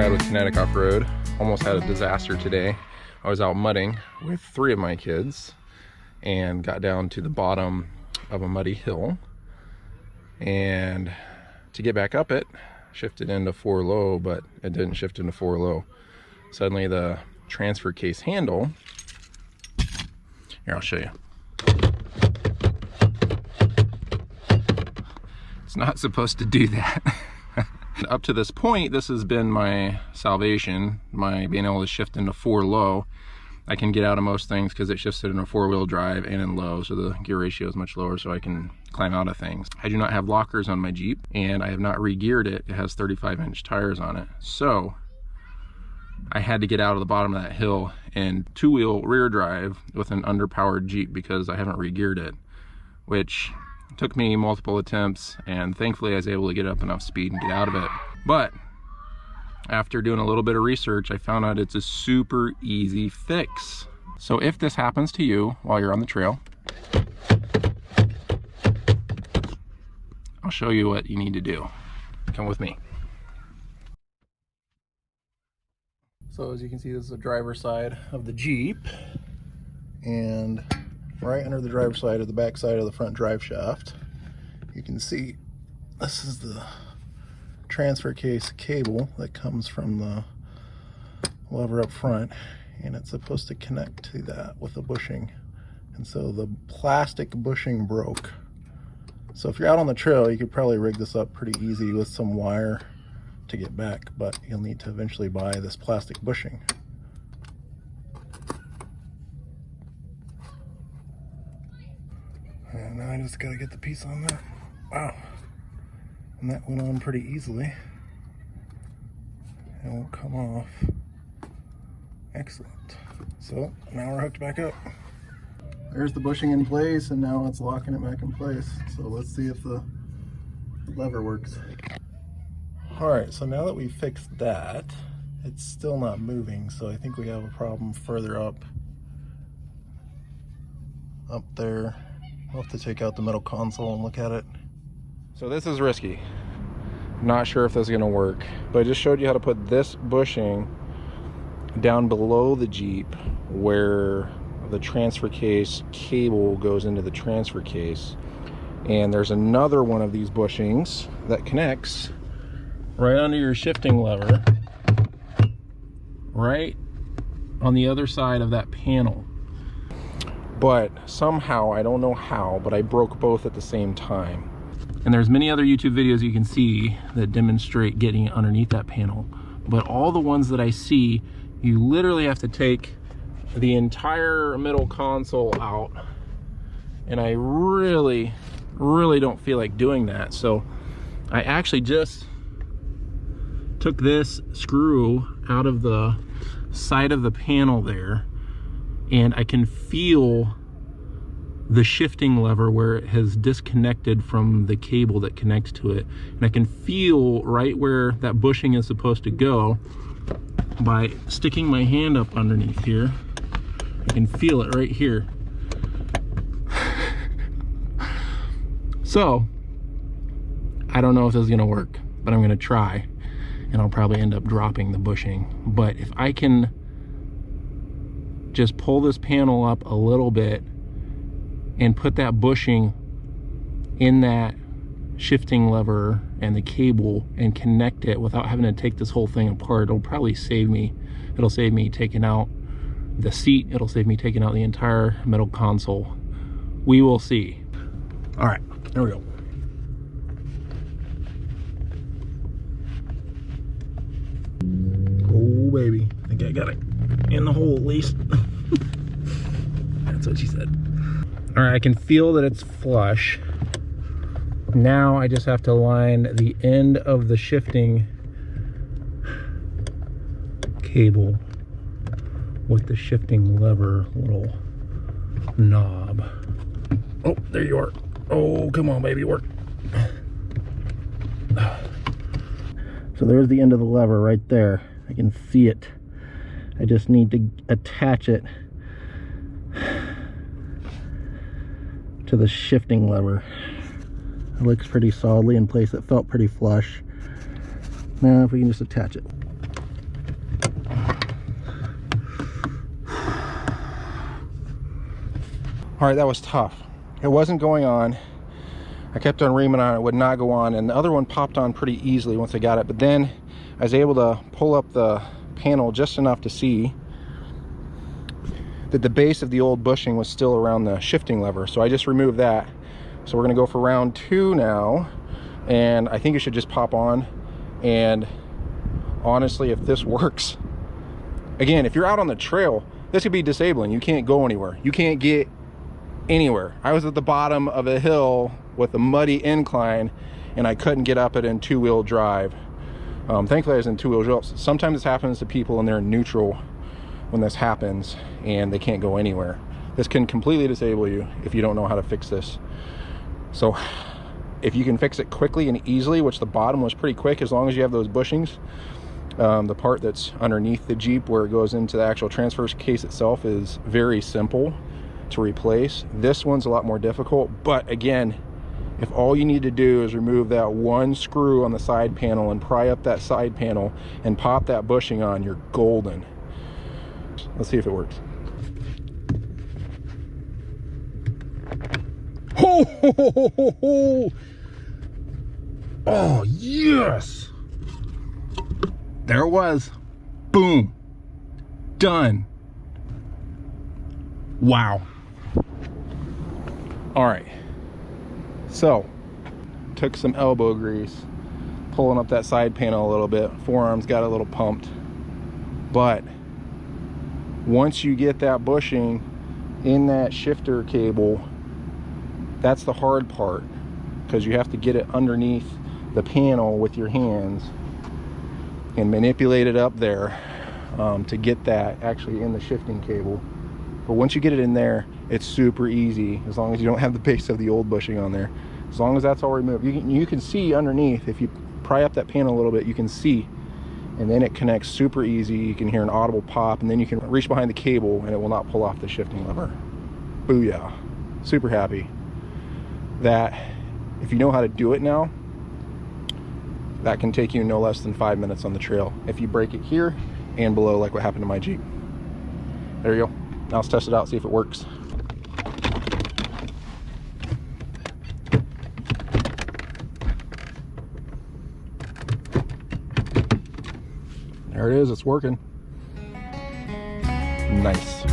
ride with KINNETIC Off-Road. Almost had a disaster today. I was out mudding with 3 of my kids and got down to the bottom of a muddy hill. And to get back up it, shifted into 4 low, but it didn't shift into 4 low. Suddenly the transfer case handle, here I'll show you. It's not supposed to do that. Up to this point, this has been my salvation, my being able to shift into 4 low. I can get out of most things because it shifts it in a 4-wheel drive and in low, so the gear ratio is much lower, so I can climb out of things. I do not have lockers on my Jeep, and I have not re-geared it. It has 35-inch tires on it, so I had to get out of the bottom of that hill in 2-wheel rear drive with an underpowered Jeep because I haven't re-geared it, which took me multiple attempts, and thankfully I was able to get up enough speed and get out of it. But after doing a little bit of research, I found out it's a super easy fix. So if this happens to you while you're on the trail, I'll show you what you need to do. Come with me. So as you can see, this is the driver's side of the Jeep, and right under the driver's side of the back side of the front drive shaft, you can see this is the transfer case cable that comes from the lever up front, and it's supposed to connect to that with a bushing. And so the plastic bushing broke. So if you're out on the trail, you could probably rig this up pretty easy with some wire to get back, but you'll need to eventually buy this plastic bushing. And now I just gotta get the piece on there. Wow. And that went on pretty easily. It won't come off. Excellent. So now we're hooked back up. There's the bushing in place, and now it's locking it back in place. So let's see if the lever works. Alright, so now that we've fixed that, it's still not moving, so I think we have a problem further up there. We'll have to take out the metal console and look at it. So this is risky. Not sure if this is going to work, but I just showed you how to put this bushing down below the Jeep where the transfer case cable goes into the transfer case. And there's another one of these bushings that connects right under your shifting lever, right on the other side of that panel. But somehow, I don't know how, but I broke both at the same time. And there's many other YouTube videos you can see that demonstrate getting underneath that panel. But all the ones that I see, you literally have to take the entire middle console out. And I really don't feel like doing that. So I actually just took this screw out of the side of the panel there, and I can feel the shifting lever where it has disconnected from the cable that connects to it. And I can feel right where that bushing is supposed to go by sticking my hand up underneath here. I can feel it right here. So I don't know if this is gonna work, but I'm gonna try, and I'll probably end up dropping the bushing. But if I can just pull this panel up a little bit and put that bushing in that shifting lever and the cable and connect it without having to take this whole thing apart, it'll probably save me. It'll save me taking out the seat. It'll save me taking out the entire metal console. We will see. All right, there we go. Oh baby, I think I got it in the hole at least. That's what she said. All right, I can feel that it's flush. Now I just have to line the end of the shifting cable with the shifting lever little knob. Oh, there you are. Oh, come on, baby, work. So there's the end of the lever right there. I can see it. I just need to attach it to the shifting lever. It looks pretty solidly in place. It felt pretty flush. Now if we can just attach it. All right, that was tough. It wasn't going on. I kept on reaming on it, would not go on, and the other one popped on pretty easily once I got it. But then I was able to pull up the panel just enough to see that the base of the old bushing was still around the shifting lever. So I just removed that. So we're gonna go for round 2 now, and I think it should just pop on. And honestly, if this works, again, if you're out on the trail, this could be disabling. You can't go anywhere. You can't get anywhere. I was at the bottom of a hill with a muddy incline, and I couldn't get up it in 2-wheel drive. Thankfully I was in 2-wheel drive. Sometimes this happens to people and they're in neutral when this happens and they can't go anywhere. This can completely disable you if you don't know how to fix this. So if you can fix it quickly and easily, which the bottom was pretty quick, as long as you have those bushings, the part that's underneath the Jeep where it goes into the actual transfer case itself is very simple to replace. This one's a lot more difficult, but again, if all you need to do is remove that one screw on the side panel and pry up that side panel and pop that bushing on, you're golden. Let's see if it works. Ho, ho, ho, ho, ho, ho. Oh, yes. There it was. Boom. Done. Wow. All right. So, took some elbow grease, pulling up that side panel a little bit. Forearms got a little pumped. But once you get that bushing in that shifter cable, that's the hard part, because you have to get it underneath the panel with your hands and manipulate it up there to get that actually in the shifting cable. But once you get it in there, it's super easy, as long as you don't have the base of the old bushing on there. As long as that's all removed, you can see underneath. If you pry up that panel a little bit, you can see, and then it connects super easy. You can hear an audible pop, and then you can reach behind the cable and it will not pull off the shifting lever. Booyah. Super happy that if you know how to do it now, that can take you no less than 5 minutes on the trail if you break it here and below, like what happened to my Jeep. There you go. Now let's test it out, see if it works. There it is, it's working. Nice.